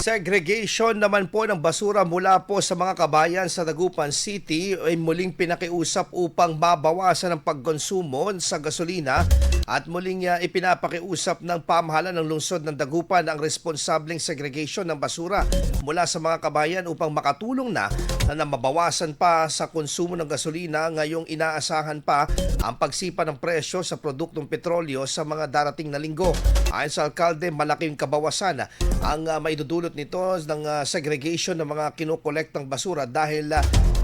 Segregation naman po ng basura mula po sa mga kabayan sa Dagupan City ay muling pinakiusap upang mabawasan ang pagkonsumo sa gasolina at muling ipinapakiusap ng pamahalaan ng lungsod ng Dagupan ang responsableng segregation ng basura mula sa mga kabayan upang makatulong na mabawasan pa sa konsumo ng gasolina. Ngayong inaasahan pa ang pagsipa ng presyo sa produktong petrolyo sa mga darating na linggo. Ayon sa alkalde, malaking kabawasan ang maidudulot nito ng segregation ng mga kinukolektang basura dahil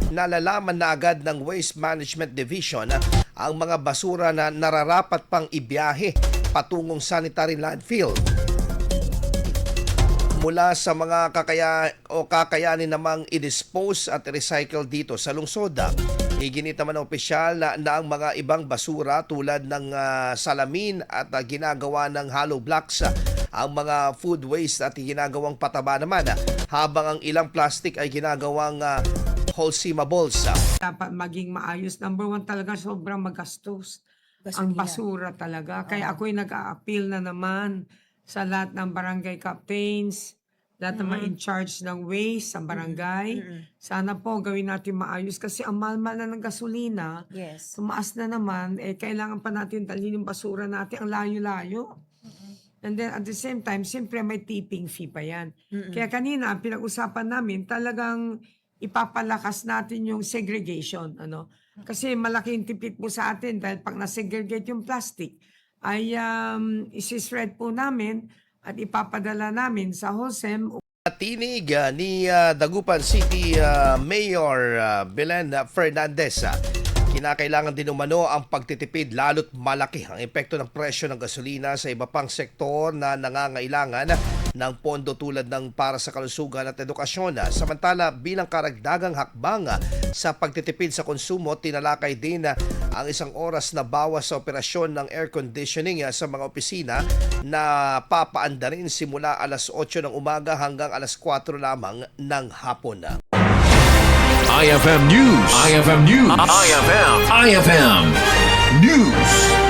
nalalaman na agad ng Waste Management Division ang mga basura na nararapat pang ibiyahe patungong sanitary landfill mula sa mga kakayanin namang i-dispose at recycle dito sa lungsod. Iginit naman ng opisyal na ang mga ibang basura tulad ng salamin at ginagawa ng hollow blocks, ang mga food waste at ginagawang pataba naman, habang ang ilang plastic ay ginagawang wholesalables. Dapat maging maayos. Number one talaga, sobrang magastos ang basura talaga. Kaya ako'y nag-a-appeal na naman sa lahat ng barangay captains, lahat ng mga in charge ng waste sa barangay. Sana po gawin natin maayos kasi ang mahal-mahal na ng gasolina. Yes. Tumaas na naman, kailangan pa natin dalhin yung basura natin, ang layo-layo. And then at the same time, siyempre may tipping fee pa yan. Kaya kanina, pinag-usapan namin, talagang ipapalakas natin yung segregation. Kasi malaking tipid po sa atin dahil pag nasegregate yung plastic, ay isi-shred po namin at ipapadala namin sa HOSEM. Tinig ni Dagupan City Mayor Belen Fernandez. Kinakailangan din umano ang pagtitipid lalo't malaki ang epekto ng presyo ng gasolina sa iba pang sektor na nangangailangan ng pondo tulad ng para sa kalusugan at edukasyon. Samantala, bilang karagdagang hakbang sa pagtitipid sa konsumo, tinalakay din ang 1 oras na bawas sa operasyon ng air conditioning sa mga opisina na papaanda rin simula alas 8 ng umaga hanggang alas 4 lamang ng hapon. IFM News. IFM News. IFM News.